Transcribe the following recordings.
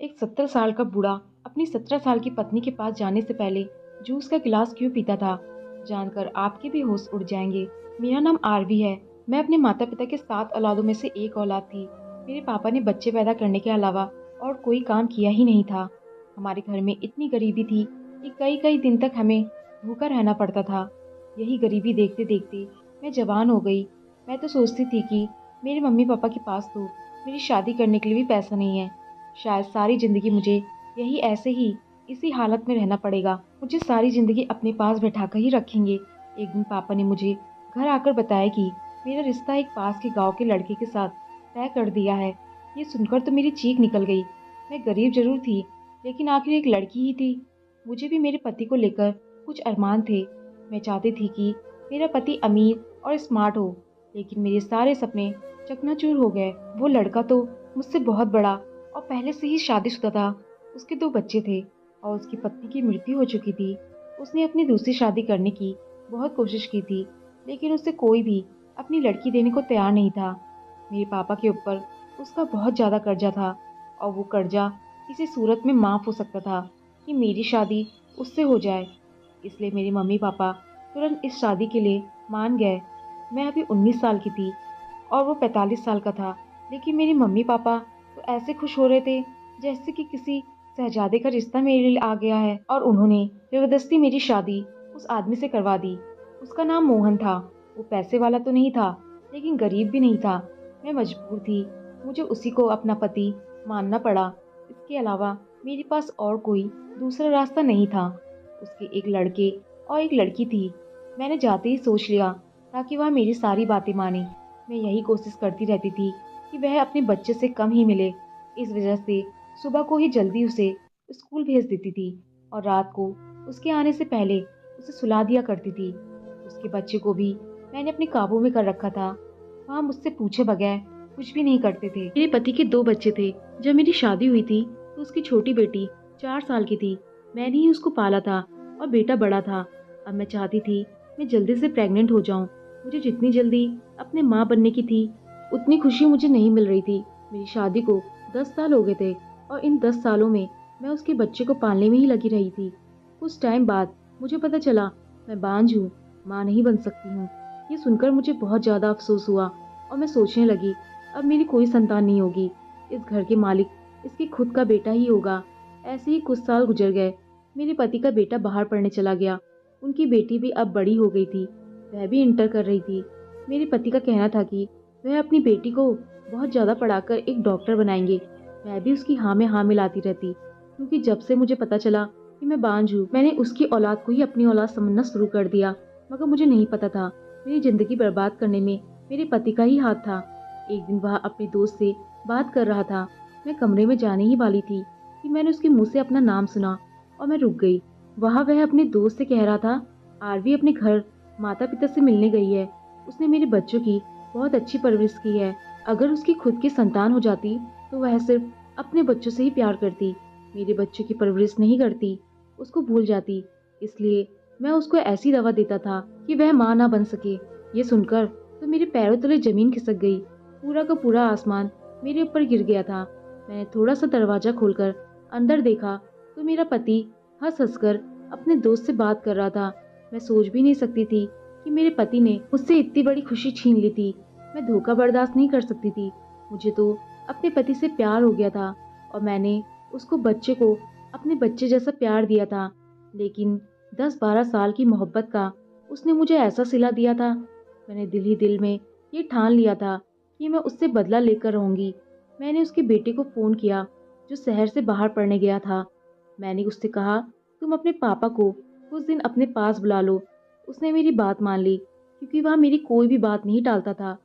एक 70 साल का बूढ़ा अपनी 17 साल की पत्नी के पास जाने से पहले जूस का गिलास क्यों पीता था, जानकर आपके भी होश उड़ जाएंगे। मेरा नाम आरवी है। मैं अपने माता पिता के 7 औलादों में से एक औलाद थी। मेरे पापा ने बच्चे पैदा करने के अलावा और कोई काम किया ही नहीं था। हमारे घर में इतनी गरीबी थी कि कई कई दिन तक हमें भूखा रहना पड़ता था। यही गरीबी देखते देखते मैं जवान हो गई। मैं तो सोचती थी कि मेरे मम्मी पापा के पास तो मेरी शादी करने के लिए भी पैसा नहीं है। शायद सारी ज़िंदगी मुझे यही ऐसे ही इसी हालत में रहना पड़ेगा। मुझे सारी ज़िंदगी अपने पास बैठाकर ही रखेंगे। एक दिन पापा ने मुझे घर आकर बताया कि मेरा रिश्ता एक पास के गांव के लड़के के साथ तय कर दिया है। ये सुनकर तो मेरी चीख निकल गई। मैं गरीब जरूर थी, लेकिन आखिर एक लड़की ही थी। मुझे भी मेरे पति को लेकर कुछ अरमान थे। मैं चाहती थी कि मेरा पति अमीर और स्मार्ट हो, लेकिन मेरे सारे सपने चकनाचूर हो गए। वो लड़का तो मुझसे बहुत बड़ा और पहले से ही शादीशुदा था। उसके 2 बच्चे थे और उसकी पत्नी की मृत्यु हो चुकी थी। उसने अपनी दूसरी शादी करने की बहुत कोशिश की थी, लेकिन उसे कोई भी अपनी लड़की देने को तैयार नहीं था। मेरे पापा के ऊपर उसका बहुत ज़्यादा कर्जा था और वो कर्जा किसी सूरत में माफ़ हो सकता था कि मेरी शादी उससे हो जाए। इसलिए मेरे मम्मी पापा तुरंत इस शादी के लिए मान गए। मैं अभी 19 साल की थी और वो 45 साल का था, लेकिन मेरे मम्मी पापा तो ऐसे खुश हो रहे थे जैसे कि किसी शहजादे का रिश्ता मेरे लिए आ गया है। और उन्होंने जबरदस्ती मेरी शादी उस आदमी से करवा दी। उसका नाम मोहन था। वो पैसे वाला तो नहीं था, लेकिन गरीब भी नहीं था। मैं मजबूर थी, मुझे उसी को अपना पति मानना पड़ा। इसके अलावा मेरे पास और कोई दूसरा रास्ता नहीं था। उसके एक लड़के और एक लड़की थी। मैंने जाते ही सोच लिया ताकि वह मेरी सारी बातें माने। मैं यही कोशिश करती रहती थी कि वह अपने बच्चे से कम ही मिले। इस वजह से सुबह को ही जल्दी उसे स्कूल भेज देती थी और रात को उसके आने से पहले उसे सुला दिया करती थी। उसके बच्चे को भी मैंने अपने काबू में कर रखा था। वहाँ मुझसे पूछे बगैर कुछ भी नहीं करते थे। मेरे पति के 2 बच्चे थे। जब मेरी शादी हुई थी तो उसकी छोटी बेटी 4 साल की थी। मैंने ही उसको पाला था और बेटा बड़ा था। अब मैं चाहती थी मैं जल्दी से प्रेग्नेंट हो जाऊं। मुझे जितनी जल्दी अपने माँ बनने की थी, उतनी खुशी मुझे नहीं मिल रही थी। मेरी शादी को 10 साल हो गए थे और इन 10 सालों में मैं उसके बच्चे को पालने में ही लगी रही थी। कुछ टाइम बाद मुझे पता चला मैं बांझ हूँ, माँ नहीं बन सकती हूँ। ये सुनकर मुझे बहुत ज़्यादा अफसोस हुआ और मैं सोचने लगी अब मेरी कोई संतान नहीं होगी। इस घर के मालिक इसके खुद का बेटा ही होगा। ऐसे ही कुछ साल गुजर गए। मेरे पति का बेटा बाहर पढ़ने चला गया। उनकी बेटी भी अब बड़ी हो गई थी। वह भी इंटर कर रही थी। मेरे पति का कहना था कि वह अपनी बेटी को बहुत ज़्यादा पढ़ाकर एक डॉक्टर बनाएंगे। मैं भी उसकी हाँ में हाँ मिलाती रहती, क्योंकि जब से मुझे पता चला कि मैं बांझ हूँ, मैंने उसकी औलाद को ही अपनी औलाद समझना शुरू कर दिया। मगर मुझे नहीं पता था मेरी ज़िंदगी बर्बाद करने में मेरे पति का ही हाथ था। एक दिन वह अपने दोस्त से बात कर रहा था। मैं कमरे में जाने ही वाली थी कि मैंने उसके मुंह से अपना नाम सुना और मैं रुक गई। वह अपने दोस्त से कह रहा था, आरवी अपने घर माता पिता से मिलने गई है। उसने मेरे बच्चों की बहुत अच्छी परवरिश की है। अगर उसकी खुद की संतान हो जाती तो वह सिर्फ अपने बच्चों से ही प्यार करती, मेरे बच्चों की परवरिश नहीं करती, उसको भूल जाती। इसलिए मैं उसको ऐसी दवा देता था कि वह माँ ना बन सके। ये सुनकर तो मेरे पैरों तले जमीन खिसक गई। पूरा का पूरा आसमान मेरे ऊपर गिर गया था। मैंने थोड़ा सा दरवाजा खोलकर अंदर देखा तो मेरा पति हंस हंसकर अपने दोस्त से बात कर रहा था। मैं सोच भी नहीं सकती थी कि मेरे पति ने मुझसे इतनी बड़ी खुशी छीन ली थी। मैं धोखा बर्दाश्त नहीं कर सकती थी। मुझे तो अपने पति से प्यार हो गया था और मैंने उसको बच्चे को अपने बच्चे जैसा प्यार दिया था। लेकिन 10-12 साल की मोहब्बत का उसने मुझे ऐसा सिला दिया था। मैंने दिल ही दिल में ये ठान लिया था कि मैं उससे बदला लेकर रहूंगी। मैंने उसके बेटे को फ़ोन किया जो शहर से बाहर पढ़ने गया था। मैंने उससे कहा, तुम अपने पापा को कुछ दिन अपने पास बुला लो। उसने मेरी बात मान ली, क्योंकि वह मेरी कोई भी बात नहीं टालता था।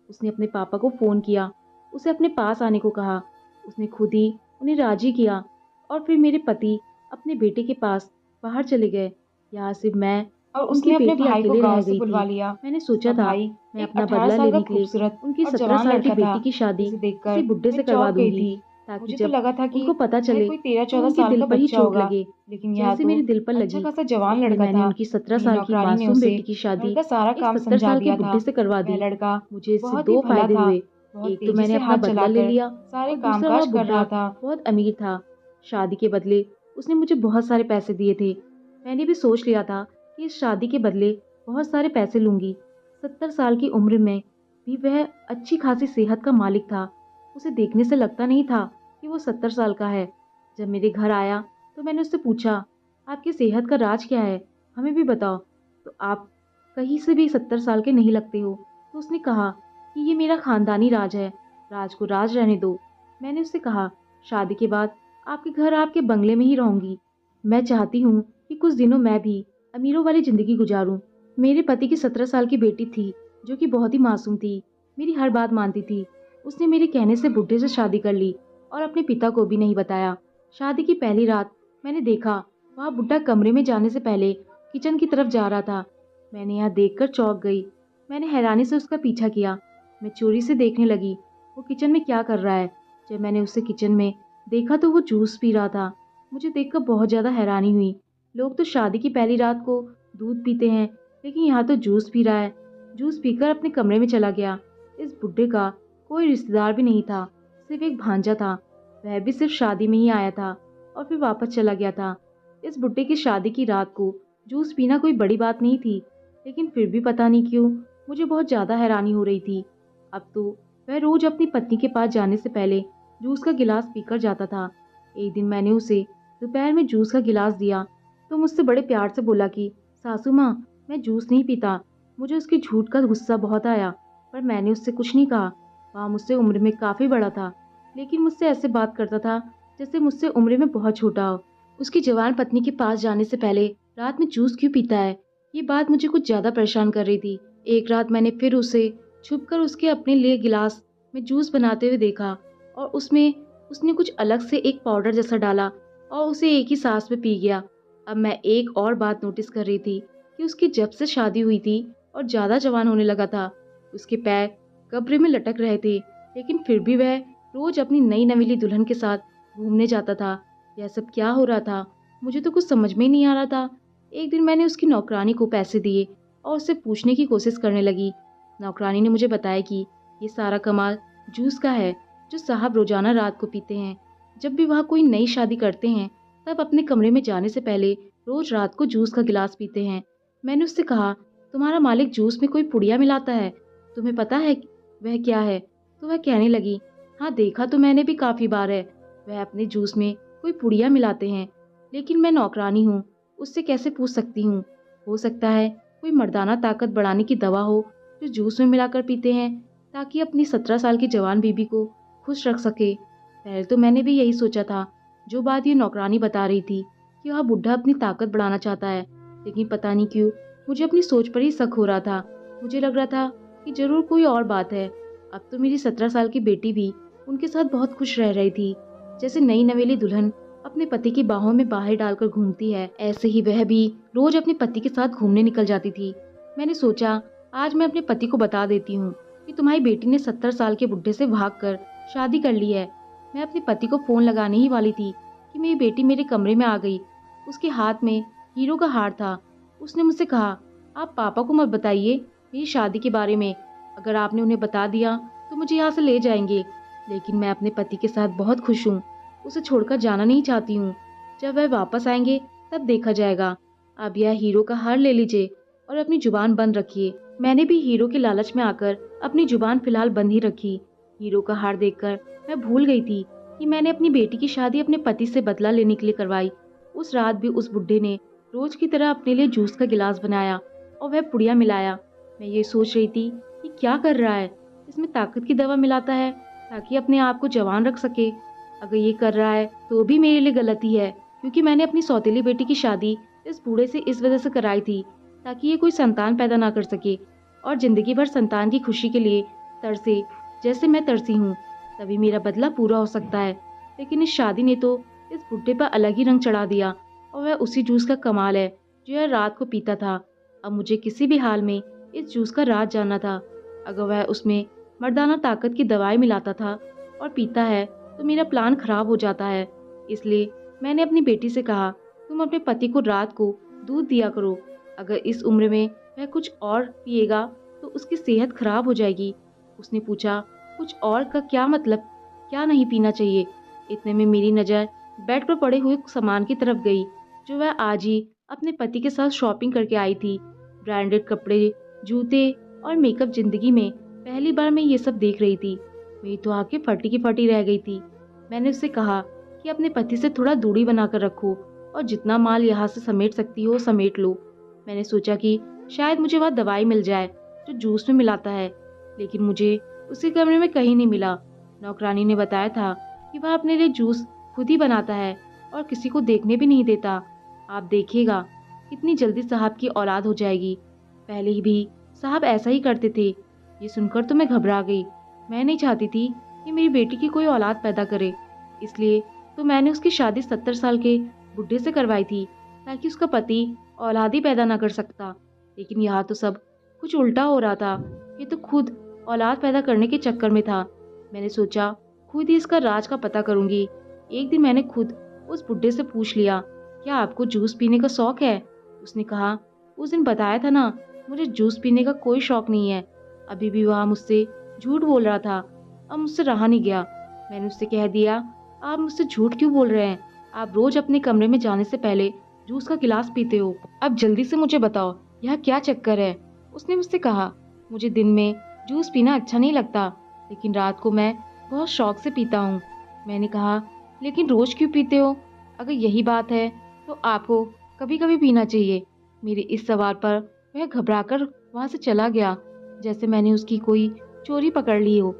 उसने अपने पापा को फ़ोन किया, उसे अपने पास आने को कहा। उसने खुद ही उन्हें राजी किया और फिर मेरे पति अपने बेटे के पास बाहर चले गए। यहाँ सिर्फ मैं और उनकी उसने अपने बेटी भाई को अकेले रह गांव से गई बुलवा थी। लिया। मैंने सोचा उसका था भाई मैं एक अपना 18 बदला साल का लेने के लिए खूबसूरत उनकी और 17 जवान साल की लड़का था। बेटी की शादी जिसे किसी देखकर बुड्ढे मैं से करवा चौंक गई दूंगी, थी। ताकि मुझे तो जब लगा था कि उनको पता वह चले कोई तो 13-14 उनके साल दिल का पर ही बच्चा चोट होगा, लगे, लेकिन यह जैसे तो मेरे दिल पर अच्छा लगी। खासा जवान इसलिए लड़का मैंने था। उनकी 17 मेरी साल की नौकरानी ने मासूम उसे बेटी की शादी घर का सारा एक काम 70 समझा साल के दिया था। बुड्ढे से करवा वह दी। लड़का मुझे इससे बहुत ही 2 भला फायदे था। हुए। बहुत एक तो तेजी मैंने से अपना हाथ बदला ले चलाकर लिया सारे और दूसरा वह कामकाज कर बुड्ढा रहा था। बहुत अमीर था। शादी के बदले उसने मुझे बहुत सारे पैसे दिए थे। मैंने भी सोच लिया था कि इस शादी के बदले बहुत सारे पैसे लूंगी। 70 साल की उम्र में भी वह अच्छी खासी सेहत का मालिक था। उसे देखने से लगता नहीं था कि वो 70 साल का है। जब मेरे घर आया तो मैंने उससे पूछा, आपकी सेहत का राज क्या है, हमें भी बताओ। तो आप कहीं से भी 70 साल के नहीं लगते हो। तो उसने कहा कि ये मेरा खानदानी राज है, राज को राज रहने दो। मैंने उससे कहा, शादी के बाद आपके घर आपके बंगले में ही रहूंगी। मैं चाहती हूँ कि कुछ दिनों मैं भी अमीरों वाली जिंदगी गुजारूं। मेरे पति की 17 साल की बेटी थी जो कि बहुत ही मासूम थी, मेरी हर बात मानती थी। उसने मेरे कहने से बुड्ढे से शादी कर ली और अपने पिता को भी नहीं बताया। शादी की पहली रात मैंने देखा वहाँ बुड्ढा कमरे में जाने से पहले किचन की तरफ जा रहा था। मैंने यह देखकर चौंक गई। मैंने हैरानी से उसका पीछा किया। मैं चोरी से देखने लगी वो किचन में क्या कर रहा है। जब मैंने उसे किचन में देखा तो वो जूस पी रहा था। मुझे देखकर बहुत ज़्यादा हैरानी हुई। लोग तो शादी की पहली रात को दूध पीते हैं, लेकिन यहाँ तो जूस पी रहा है। जूस पीकर अपने कमरे में चला गया। इस बुड्ढे का कोई रिश्तेदार भी नहीं था, सिर्फ एक भांजा था। वह भी सिर्फ शादी में ही आया था और फिर वापस चला गया था। इस बुड्ढे की शादी की रात को जूस पीना कोई बड़ी बात नहीं थी, लेकिन फिर भी पता नहीं क्यों मुझे बहुत ज़्यादा हैरानी हो रही थी। अब तो वह रोज अपनी पत्नी के पास जाने से पहले जूस का गिलास पीकर जाता था। एक दिन मैंने उसे दोपहर में जूस का गिलास दिया तो मुझसे बड़े प्यार से बोला कि सासू माँ, मैं जूस नहीं पीता। मुझे उसके झूठ का गुस्सा बहुत आया, पर मैंने उससे कुछ नहीं कहा। वह मुझसे उम्र में काफ़ी बड़ा था, लेकिन मुझसे ऐसे बात करता था जैसे मुझसे उम्र में बहुत छोटा हो। उसकी जवान पत्नी के पास जाने से पहले रात में जूस क्यों पीता है, ये बात मुझे कुछ ज़्यादा परेशान कर रही थी। एक रात मैंने फिर उसे छुपकर उसके अपने लिए गिलास में जूस बनाते हुए देखा और उसमें उसने कुछ अलग से एक पाउडर जैसा डाला और उसे एक ही सांस में पी गया। अब मैं एक और बात नोटिस कर रही थी कि उसकी जब से शादी हुई थी और ज़्यादा जवान होने लगा था, उसके पैर कब्र में लटक रहे थे, लेकिन फिर भी वह रोज अपनी नई नवेली दुल्हन के साथ घूमने जाता था। यह सब क्या हो रहा था, मुझे तो कुछ समझ में ही नहीं आ रहा था। एक दिन मैंने उसकी नौकरानी को पैसे दिए और उससे पूछने की कोशिश करने लगी। नौकरानी ने मुझे बताया कि ये सारा कमाल जूस का है जो साहब रोजाना रात को पीते हैं। जब भी वह कोई नई शादी करते हैं तब अपने कमरे में जाने से पहले रोज रात को जूस का गिलास पीते हैं। मैंने उससे कहा, तुम्हारा मालिक जूस में कोई पुड़िया मिलाता है, तुम्हें पता है वह क्या है? तो वह कहने लगी, हाँ देखा तो मैंने भी काफ़ी बार है, वह अपने जूस में कोई पुड़िया मिलाते हैं। लेकिन मैं नौकरानी हूँ, उससे कैसे पूछ सकती हूँ? हो सकता है कोई मर्दाना ताकत बढ़ाने की दवा हो जो जूस में मिलाकर पीते हैं ताकि अपनी 17 साल की जवान बीबी को खुश रख सके। पहले तो मैंने भी यही सोचा था, जो बात ये नौकरानी बता रही थी कि वह बुढ़ा अपनी ताकत बढ़ाना चाहता है, लेकिन पता नहीं क्यों मुझे अपनी सोच पर ही शक हो रहा था। मुझे लग रहा था कि जरूर कोई और बात है। अब तो मेरी 17 साल की बेटी भी उनके साथ बहुत खुश रह रही थी, जैसे नई नवेली दुल्हन अपने पति की बाहों में बाहें डालकर घूमती है, ऐसे ही वह भी रोज अपने पति के साथ घूमने निकल जाती थी। मैंने सोचा आज मैं अपने पति को बता देती हूँ कि तुम्हारी बेटी ने 70 साल के बुढ़े से भागकर शादी कर ली है। मैं अपने पति को फोन लगाने ही वाली थी कि मेरी बेटी मेरे कमरे में आ गई। उसके हाथ में हीरो का हार था। उसने मुझसे कहा, आप पापा को मत बताइए मेरी शादी के बारे में, अगर आपने उन्हें बता दिया तो मुझे यहाँ से ले जाएंगे। लेकिन मैं अपने पति के साथ बहुत खुश हूँ, उसे छोड़कर जाना नहीं चाहती हूँ। जब वह वापस आएंगे तब देखा जाएगा। अब यह हीरो का हार ले लीजिए और अपनी जुबान बंद रखिए। मैंने भी हीरो के लालच में आकर अपनी जुबान फिलहाल बंद ही रखी। हीरो का हार देखकर मैं भूल गई थी कि मैंने अपनी बेटी की शादी अपने पति से बदला लेने के लिए करवाई। उस रात भी उस बुड्ढे ने रोज की तरह अपने लिए जूस का गिलास बनाया और वह पुड़िया मिलाया। मैं ये सोच रही थी कि क्या कर रहा है, इसमें ताकत की दवा मिलाता है ताकि अपने आप को जवान रख सके। अगर ये कर रहा है तो भी मेरे लिए गलती है, क्योंकि मैंने अपनी सौतेली बेटी की शादी इस बूढ़े से इस वजह से कराई थी ताकि ये कोई संतान पैदा ना कर सके और जिंदगी भर संतान की खुशी के लिए तरसे जैसे मैं तरसी हूँ। तभी मेरा बदला पूरा हो सकता है। लेकिन इस शादी ने तो इस बुढ़े पर अलग ही रंग चढ़ा दिया और वह उसी जूस का कमाल है जो यह रात को पीता था। अब मुझे किसी भी हाल में इस जूस का राज जानना था। अगर वह उसमें मर्दाना ताकत की दवाई मिलाता था और पीता है तो मेरा प्लान खराब हो जाता है। इसलिए मैंने अपनी बेटी से कहा, तुम अपने पति को रात को दूध दिया करो। अगर इस उम्र में वह कुछ और पिएगा तो उसकी सेहत खराब हो जाएगी। उसने पूछा, कुछ और का क्या मतलब, क्या नहीं पीना चाहिए? इतने में मेरी नज़र बेड पर पड़े हुए सामान की तरफ गई जो वह आज ही अपने पति के साथ शॉपिंग करके आई थी। ब्रांडेड कपड़े, जूते और मेकअप। जिंदगी में पहली बार मैं ये सब देख रही थी। मेरी तो आंखें फटी की फटी रह गई थी। मैंने उससे कहा कि अपने पति से थोड़ा दूरी बनाकर रखो और जितना माल यहाँ से समेट सकती हो समेट लो। मैंने सोचा कि शायद मुझे वह दवाई मिल जाए जो जूस में मिलाता है, लेकिन मुझे उसके कमरे में कहीं नहीं मिला। नौकरानी ने बताया था कि वह अपने लिए जूस खुद ही बनाता है और किसी को देखने भी नहीं देता। आप देखिएगा कितनी जल्दी साहब की औलाद हो जाएगी। पहले ही भी साहब ऐसा ही करते थे। ये सुनकर तो मैं घबरा गई। मैं नहीं चाहती थी कि मेरी बेटी की कोई औलाद पैदा करे, इसलिए तो मैंने उसकी शादी 70 साल के बुढ़े से करवाई थी ताकि उसका पति औलाद ही पैदा ना कर सकता। लेकिन यहाँ तो सब कुछ उल्टा हो रहा था। ये तो खुद औलाद पैदा करने के चक्कर में था। मैंने सोचा खुद ही इसका राज का पता करूंगी। एक दिन मैंने खुद उस बुड्ढे से पूछ लिया, क्या आपको जूस पीने का शौक है? उसने कहा, उस दिन बताया था ना, मुझे जूस पीने का कोई शौक नहीं है। अभी भी वह मुझसे झूठ बोल रहा था। अब मुझसे रहा नहीं गया। मैंने उससे कह दिया, आप मुझसे झूठ क्यों बोल रहे हैं? आप रोज अपने कमरे में जाने से पहले जूस का गिलास पीते हो। अब जल्दी से मुझे बताओ, यह क्या चक्कर है? उसने मुझसे कहा, मुझे दिन में जूस पीना अच्छा नहीं लगता, लेकिन रात को मैं बहुत शौक से पीता हूँ। मैंने कहा, लेकिन रोज क्यों पीते हो? अगर यही बात है तो आपको कभी कभी पीना चाहिए। मेरे इस सवाल पर वह घबराकर वहां से चला गया, जैसे मैंने उसकी कोई चोरी पकड़ ली हो।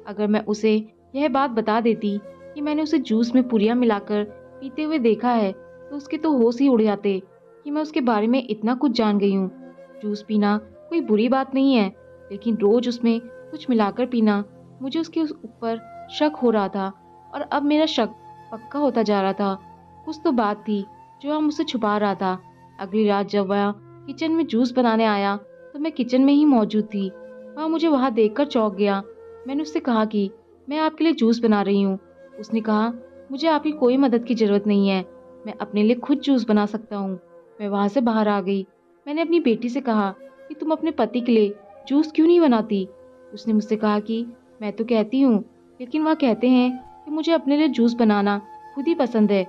अगर मैं उसे यह बात बता देती कि मैंने उसे जूस में पुरियां मिलाकर पीते हुए देखा है, तो उसके तो होश ही उड़ जाते कि मैं उसके बारे में इतना कुछ जान गई हूँ। जूस पीना कोई बुरी बात नहीं है, लेकिन रोज उसमें कुछ मिलाकर पीना, मुझे उसके ऊपर शक हो रहा था। और अब मेरा शक पक्का होता जा रहा था। कुछ तो बात थी जो वह मुझसे छुपा रहा था। अगली रात जब वह किचन में जूस बनाने आया तो मैं किचन में ही मौजूद थी। वह मुझे वहां देखकर चौंक गया। मैंने उससे कहा कि मैं आपके लिए जूस बना रही हूँ। उसने कहा, मुझे आपकी कोई मदद की जरूरत नहीं है, मैं अपने लिए खुद जूस बना सकता हूँ। मैं वहां से बाहर आ गई। मैंने अपनी बेटी से कहा कि तुम अपने पति के लिए जूस क्यों नहीं बनाती? उसने मुझसे कहा कि मैं तो कहती हूँ, लेकिन वह कहते हैं कि मुझे अपने लिए जूस बनाना खुद ही पसंद है।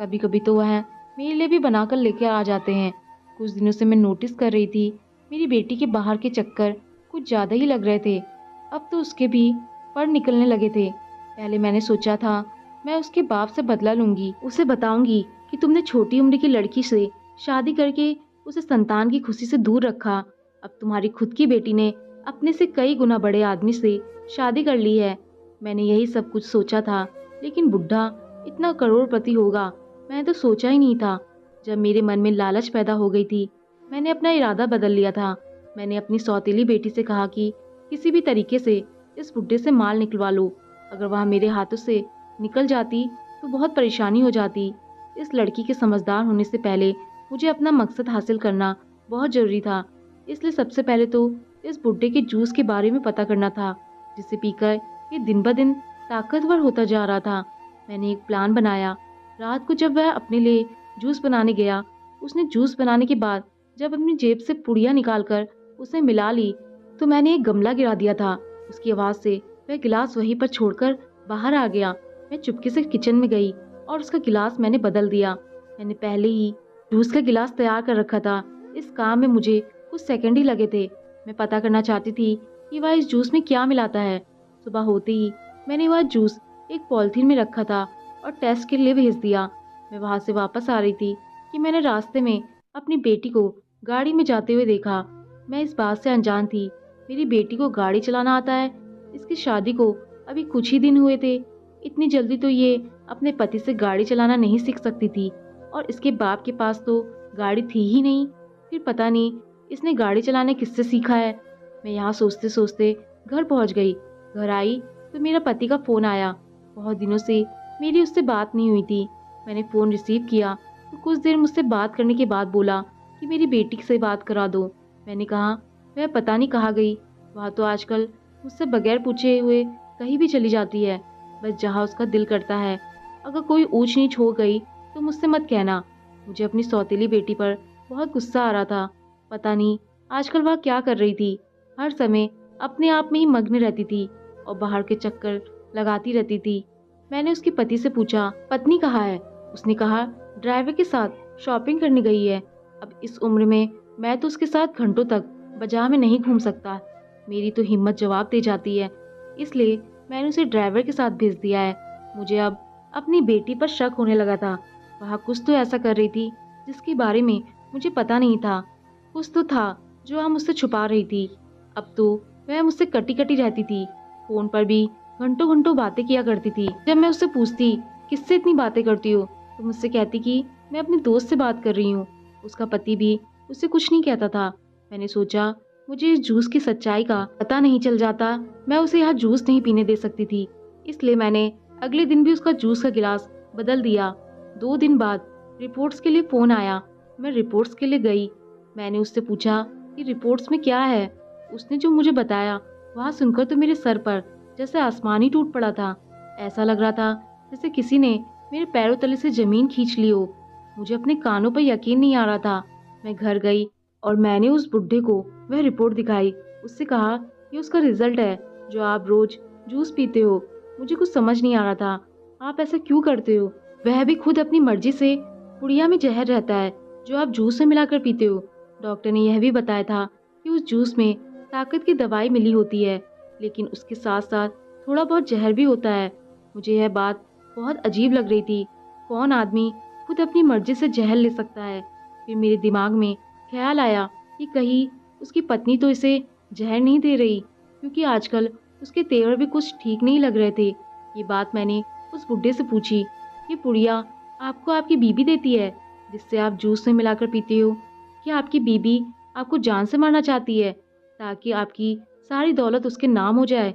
कभी कभी तो वह मेरे लिए भी बनाकर लेकर आ जाते हैं। कुछ दिनों से मैं नोटिस कर रही थी, मेरी बेटी के बाहर के चक्कर कुछ ज्यादा ही लग रहे थे। अब तो उसके भी फर निकलने लगे थे। पहले मैंने सोचा था मैं उसके बाप से बदला लूंगी, उसे बताऊंगी कि तुमने छोटी उम्र की लड़की से शादी करके उसे संतान की खुशी से दूर रखा। अब तुम्हारी खुद की बेटी ने अपने से कई गुना बड़े आदमी से शादी कर ली है। मैंने यही सब कुछ सोचा था, लेकिन बुढ़ा इतना करोड़पति होगा मैंने तो सोचा ही नहीं था। जब मेरे मन में लालच पैदा हो गई थी, मैंने अपना इरादा बदल लिया था। मैंने अपनी सौतेली बेटी से कहा कि किसी भी तरीके से इस बुड्ढे से माल निकलवा लो। अगर वह मेरे हाथों से निकल जाती तो बहुत परेशानी हो जाती। इस लड़की के समझदार होने से पहले मुझे अपना मकसद हासिल करना बहुत जरूरी था। इसलिए सबसे पहले तो इस बुड्ढे के जूस के बारे में पता करना था, जिसे पीकर ये दिन ब दिन ताकतवर होता जा रहा था। मैंने एक प्लान बनाया। रात को जब वह अपने लिए जूस बनाने गया, उसने जूस बनाने के बाद जब अपनी जेब से पुड़िया निकालकर उसे मिला ली, तो मैंने एक गमला गिरा दिया था। उसकी आवाज से वह गिलास वहीं पर छोड़कर बाहर आ गया। मैं चुपके से किचन में गई और उसका गिलास मैंने बदल दिया। मैंने पहले ही जूस का गिलास तैयार कर रखा था। इस काम में मुझे कुछ सेकंड ही लगे थे। मैं पता करना चाहती थी कि वह इस जूस में क्या मिलाता है। सुबह होते ही मैंने वह जूस एक पॉलिथीन में रखा था और टेस्ट के लिए भेज दिया। मैं वहां से वापस आ रही थी कि मैंने रास्ते में अपनी बेटी को गाड़ी में जाते हुए देखा। मैं इस बात से अनजान थी, मेरी बेटी को गाड़ी चलाना आता है। इसकी शादी को अभी कुछ ही दिन हुए थे। इतनी जल्दी तो ये अपने पति से गाड़ी चलाना नहीं सीख सकती थी, और इसके बाप के पास तो गाड़ी थी ही नहीं। फिर पता नहीं इसने गाड़ी चलाने किससे सीखा है। मैं यहाँ सोचते सोचते घर पहुँच गई। घर आई तो मेरा पति का फोन आया। बहुत दिनों से मेरी उससे बात नहीं हुई थी। मैंने फोन रिसीव किया तो कुछ देर मुझसे बात करने के बाद बोला कि मेरी बेटी से बात करा दो। मैंने कहा, वह पता नहीं कहाँ गई। वह तो आजकल मुझसे बगैर पूछे हुए कहीं भी चली जाती है, बस जहाँ उसका दिल करता है। अगर कोई ऊंच नीच हो गई तो मुझसे मत कहना। मुझे अपनी सौतेली बेटी पर बहुत गुस्सा आ रहा था। पता नहीं आजकल वह क्या कर रही थी। हर समय अपने आप में ही मग्न रहती थी और बाहर के चक्कर लगाती रहती थी। मैंने उसके पति से पूछा, पत्नी कहाँ है? उसने कहा, ड्राइवर के साथ शॉपिंग करने गई है। अब इस उम्र में मैं तो उसके साथ घंटों तक बाजार में नहीं घूम सकता। मेरी तो हिम्मत जवाब दे जाती है। इसलिए मैंने उसे ड्राइवर के साथ भेज दिया है। मुझे अब अपनी बेटी पर शक होने लगा था। वह कुछ तो ऐसा कर रही थी जिसके बारे में मुझे पता नहीं था। कुछ तो था जो वह मुझसे छुपा रही थी। अब तो वह मुझसे कटी-कटी रहती थी। फ़ोन पर भी घंटों-घंटों बातें किया करती थी। जब मैं उससे पूछती, किससे इतनी बातें करती हो? तो मुझसे कहती कि मैं अपने दोस्त से बात कर रही हूँ। उसका पति भी उससे कुछ नहीं कहता था। मैंने सोचा, मुझे इस जूस की सच्चाई का पता नहीं चल जाता, मैं उसे यहाँ जूस नहीं पीने दे सकती थी। इसलिए मैंने अगले दिन भी उसका जूस का गिलास बदल दिया। 2 दिन बाद रिपोर्ट्स के लिए फ़ोन आया। मैं रिपोर्ट्स के लिए गई। मैंने उससे पूछा कि रिपोर्ट्स में क्या है? उसने जो मुझे बताया, वह सुनकर तो मेरे सर पर जैसे आसमान ही टूट पड़ा था। ऐसा लग रहा था जैसे किसी ने मेरे पैरों तले से ज़मीन खींच ली हो। मुझे अपने कानों पर यकीन नहीं आ रहा था। मैं घर गई और मैंने उस बुड्ढे को वह रिपोर्ट दिखाई। उससे कहा, ये उसका रिजल्ट है जो आप रोज जूस पीते हो। मुझे कुछ समझ नहीं आ रहा था, आप ऐसा क्यों करते हो? वह भी खुद अपनी मर्जी से। पुड़िया में जहर रहता है जो आप जूस में मिलाकर पीते हो। डॉक्टर ने यह भी बताया था कि उस जूस में ताकत की दवाई मिली होती है, लेकिन उसके साथ साथ थोड़ा बहुत जहर भी होता है। मुझे यह बात बहुत अजीब लग रही थी। कौन आदमी खुद अपनी मर्जी से जहर ले सकता है? फिर मेरे दिमाग में ख्याल आया कि कहीं उसकी पत्नी तो इसे जहर नहीं दे रही, क्योंकि आजकल उसके तेवर भी कुछ ठीक नहीं लग रहे थे। ये बात मैंने उस बुड्ढे से पूछी, ये पुड़िया आपको आपकी बीबी देती है जिससे आप जूस में मिलाकर पीते हो? क्या आपकी बीबी आपको जान से मारना चाहती है ताकि आपकी सारी दौलत उसके नाम हो जाए?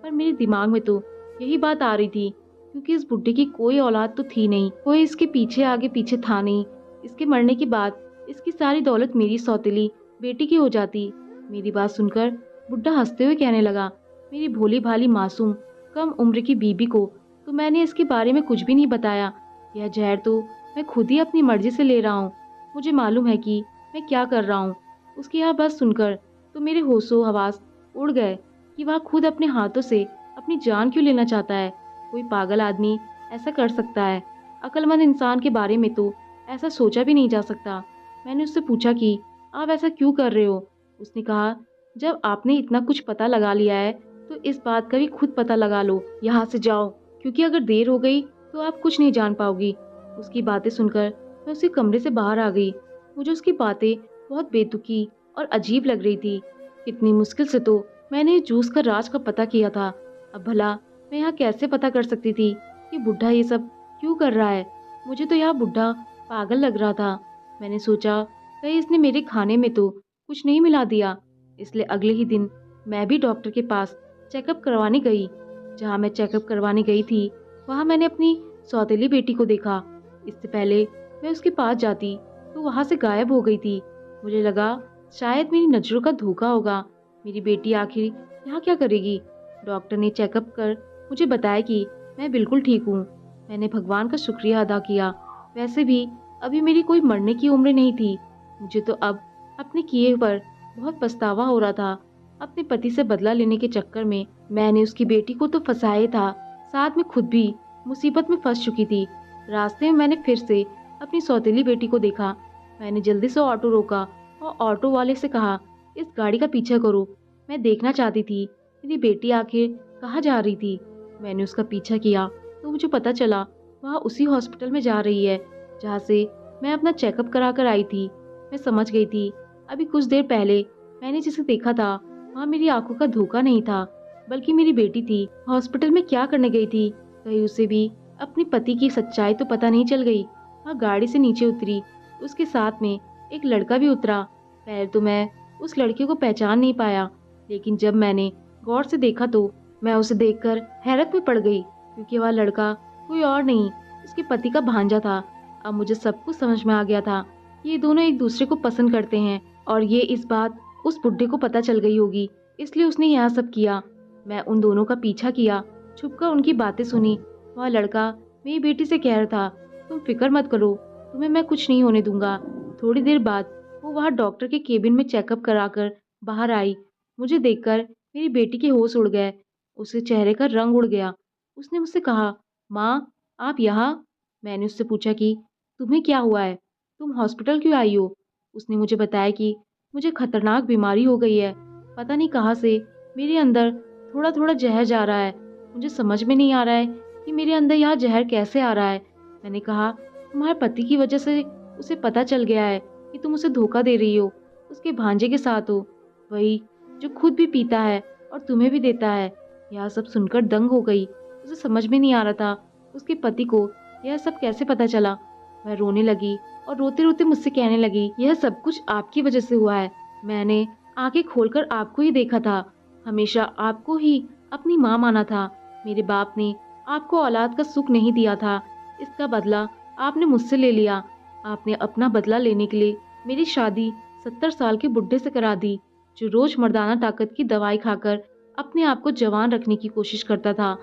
पर मेरे दिमाग में तो यही बात आ रही थी, क्योंकि इस बुड्ढे की कोई औलाद तो थी नहीं, कोई इसके पीछे आगे पीछे था नहीं। इसके मरने के बाद इसकी सारी दौलत मेरी सौतेली बेटी की हो जाती। मेरी बात सुनकर बुड्ढा हंसते हुए कहने लगा, मेरी भोली भाली मासूम कम उम्र की बीबी को तो मैंने इसके बारे में कुछ भी नहीं बताया। यह जहर तो मैं खुद ही अपनी मर्जी से ले रहा हूँ। मुझे मालूम है कि मैं क्या कर रहा हूँ। उसकी यह बात सुनकर तो मेरे होशो हवास उड़ गए कि वह खुद अपने हाथों से अपनी जान क्यों लेना चाहता है। कोई पागल आदमी ऐसा कर सकता है। अक्लमंद इंसान के बारे में तो ऐसा सोचा भी नहीं जा सकता। मैंने उससे पूछा कि आप ऐसा क्यों कर रहे हो? उसने कहा, जब आपने इतना कुछ पता लगा लिया है तो इस बात का भी खुद पता लगा लो। यहाँ से जाओ, क्योंकि अगर देर हो गई तो आप कुछ नहीं जान पाओगी। उसकी बातें सुनकर मैं उसके कमरे से बाहर आ गई। मुझे उसकी बातें बहुत बेतुकी और अजीब लग रही थी। कितनी मुश्किल से तो मैंने इस जूस का राज का पता किया था। अब भला मैं यहाँ कैसे पता कर सकती थी कि बुड्ढा ये सब क्यों कर रहा है? मुझे तो यह बुड्ढा पागल लग रहा था। मैंने सोचा, कहीं इसने मेरे खाने में तो कुछ नहीं मिला दिया। इसलिए अगले ही दिन मैं भी डॉक्टर के पास चेकअप करवाने गई। जहाँ मैं चेकअप करवाने गई थी, वहाँ मैंने अपनी सौतेली बेटी को देखा। इससे पहले मैं उसके पास जाती तो वहाँ से गायब हो गई थी। मुझे लगा शायद मेरी नज़रों का धोखा होगा। मेरी बेटी आखिर यहाँ क्या करेगी? डॉक्टर ने चेकअप कर मुझे बताया कि मैं बिल्कुल ठीक हूँ। मैंने भगवान का शुक्रिया अदा किया। वैसे भी अभी मेरी कोई मरने की उम्र नहीं थी। मुझे तो अब अपने किए पर बहुत पछतावा हो रहा था। अपने पति से बदला लेने के चक्कर में मैंने उसकी बेटी को तो फंसाया था, साथ में खुद भी मुसीबत में फंस चुकी थी। रास्ते में मैंने फिर से अपनी सौतेली बेटी को देखा। मैंने जल्दी से ऑटो रोका और ऑटो वाले से कहा, इस गाड़ी का पीछा करो। मैं देखना चाहती थी मेरी बेटी आखिर कहाँ जा रही थी। मैंने उसका पीछा किया तो मुझे पता चला वह उसी हॉस्पिटल में जा रही है जहाँ से मैं अपना चेकअप करा कर आई थी। मैं समझ गई थी अभी कुछ देर पहले मैंने जिसे देखा था वहाँ मेरी आंखों का धोखा नहीं था, बल्कि मेरी बेटी थी। हॉस्पिटल में क्या करने गई थी? कहीं उसे भी अपने पति की सच्चाई तो पता नहीं चल गई? वह गाड़ी से नीचे उतरी। उसके साथ में एक लड़का भी उतरा। पहले तो मैं उस लड़के को पहचान नहीं पाया, लेकिन जब मैंने गौर से देखा तो मैं उसे देखकर हैरत में पड़ गई, क्योंकि वह लड़का कोई और नहीं, उसके पति का भांजा था। अब मुझे सब कुछ समझ में आ गया था। ये दोनों एक दूसरे को पसंद करते हैं और ये इस बात उस बुड्ढे को पता चल गई होगी, इसलिए उसने यह सब किया। मैं उन दोनों का पीछा किया, छुपकर उनकी बातें सुनी। वह लड़का मेरी बेटी से कह रहा था, तुम फिक्र मत करो, तुम्हें मैं कुछ नहीं होने दूंगा। थोड़ी देर बाद वो वहाँ डॉक्टर के केबिन में चेकअप कराकर बाहर आई। मुझे देखकर मेरी बेटी के होश उड़ गए। उसके चेहरे का रंग उड़ गया। उसने मुझसे कहा, माँ, आप यहाँ? मैंने उससे पूछा कि तुम्हें क्या हुआ है? तुम हॉस्पिटल क्यों आई हो? उसने मुझे बताया कि मुझे खतरनाक बीमारी हो गई है। पता नहीं कहाँ से मेरे अंदर थोड़ा-थोड़ा ज़हर जा रहा है। मुझे समझ में नहीं आ रहा है कि मेरे अंदर यह ज़हर कैसे आ रहा है। मैंने कहा, तुम्हारे पति की वजह से उसे पता चल गया है कि तुम उसे धोखा दे रही हो, उसके भांजे के साथ हो, वही जो खुद भी पीता है और तुम्हें भी देता है। यह सब सुनकर दंग हो गई। उसे समझ में नहीं आ रहा था उसके पति को यह सब कैसे पता चला। वह रोने लगी और रोते-रोते मुझसे कहने लगी, यह सब कुछ आपकी वजह से हुआ है। मैंने आंखें खोलकर आपको ही देखा था, हमेशा आपको ही अपनी माँ माना था। मेरे बाप ने आपको औलाद का सुख नहीं दिया था, इसका बदला आपने मुझसे ले लिया। आपने अपना बदला लेने के लिए मेरी शादी 70 साल के बुढ़े से करा दी, जो रोज मर्दाना ताकत की दवाई खाकर अपने आप को जवान रखने की कोशिश करता था।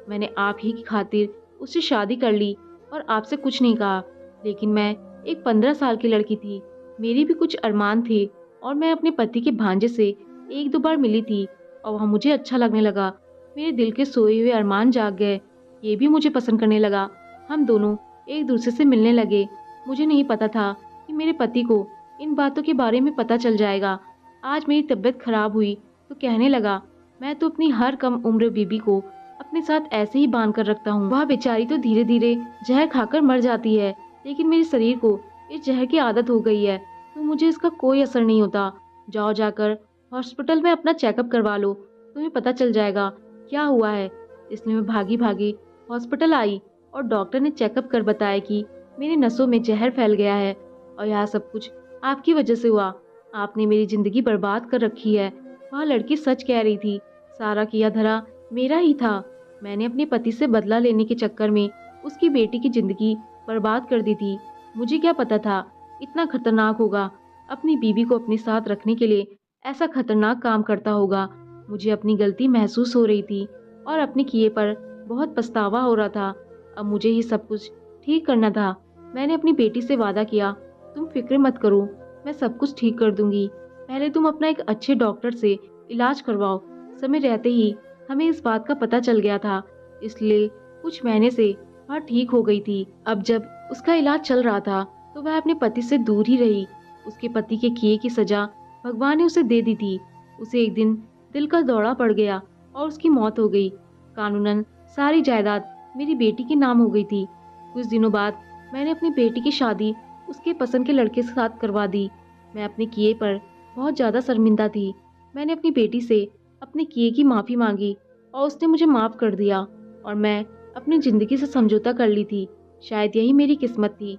मैंने आप ही की खातिर उससे शादी कर ली और आपसे कुछ नहीं कहा। लेकिन मैं एक 15 साल की लड़की थी, मेरी भी कुछ अरमान थे और मैं अपने पति के भांजे से एक दो बार मिली थी और वह मुझे अच्छा लगने लगा। मेरे दिल के सोए हुए अरमान जाग गए, ये भी मुझे पसंद करने लगा। हम दोनों एक दूसरे से मिलने लगे। मुझे नहीं पता था कि मेरे पति को इन बातों के बारे में पता चल जाएगा। आज मेरी तबीयत खराब हुई तो कहने लगा, मैं तो अपनी हर कम उम्र बीबी को अपने साथ ऐसे ही बांध कर रखता हूँ। वह बेचारी तो धीरे धीरे जहर खाकर मर जाती है, लेकिन मेरे शरीर को इस जहर की आदत हो गई है, तो मुझे इसका कोई असर नहीं होता। जाओ जाकर हॉस्पिटल में अपना चेकअप करवा लो, तुम्हें पता चल जाएगा क्या हुआ है। इसलिए मैं भागी भागी हॉस्पिटल आई और डॉक्टर ने चेकअप कर बताया कि मेरी नसों में जहर फैल गया है और यह सब कुछ आपकी वजह से हुआ। आपने मेरी जिंदगी बर्बाद कर रखी है। वह लड़की सच कह रही थी, सारा किया धरा मेरा ही था। मैंने अपने पति से बदला लेने के चक्कर में उसकी बेटी की जिंदगी बर्बाद कर दी थी। मुझे क्या पता था इतना खतरनाक होगा, अपनी बीवी को अपने साथ रखने के लिए ऐसा खतरनाक काम करता होगा। मुझे अपनी गलती महसूस हो रही थी और अपने किए पर बहुत पछतावा हो रहा था। अब मुझे ही सब कुछ ठीक करना था। मैंने अपनी बेटी से वादा किया, तुम फिक्र मत करो, मैं सब कुछ ठीक कर दूंगी। पहले तुम अपना एक अच्छे डॉक्टर से इलाज करवाओ। समय रहते ही हमें इस बात का पता चल गया था, इसलिए कुछ महीने से वह ठीक हो गई थी। अब जब उसका इलाज चल रहा था तो वह अपने पति से दूर ही रही। उसके पति के किए की सजा भगवान ने उसे दे दी थी। उसे एक दिन दिल का दौरा पड़ गया और उसकी मौत हो गई। कानूनन सारी जायदाद मेरी बेटी के नाम हो गई थी। कुछ दिनों बाद मैंने अपनी बेटी की शादी उसके पसंद के लड़के के साथ करवा दी। मैं अपने किए पर बहुत ज़्यादा शर्मिंदा थी। मैंने अपनी बेटी से अपने किए की माफ़ी मांगी और उसने मुझे माफ़ कर दिया और मैं अपनी ज़िंदगी से समझौता कर ली थी। शायद यही मेरी किस्मत थी।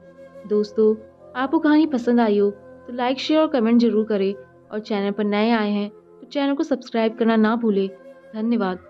दोस्तों, आपको कहानी पसंद आई हो तो लाइक, शेयर और कमेंट जरूर करें और चैनल पर नए आए हैं तो चैनल को सब्सक्राइब करना ना भूलें। धन्यवाद।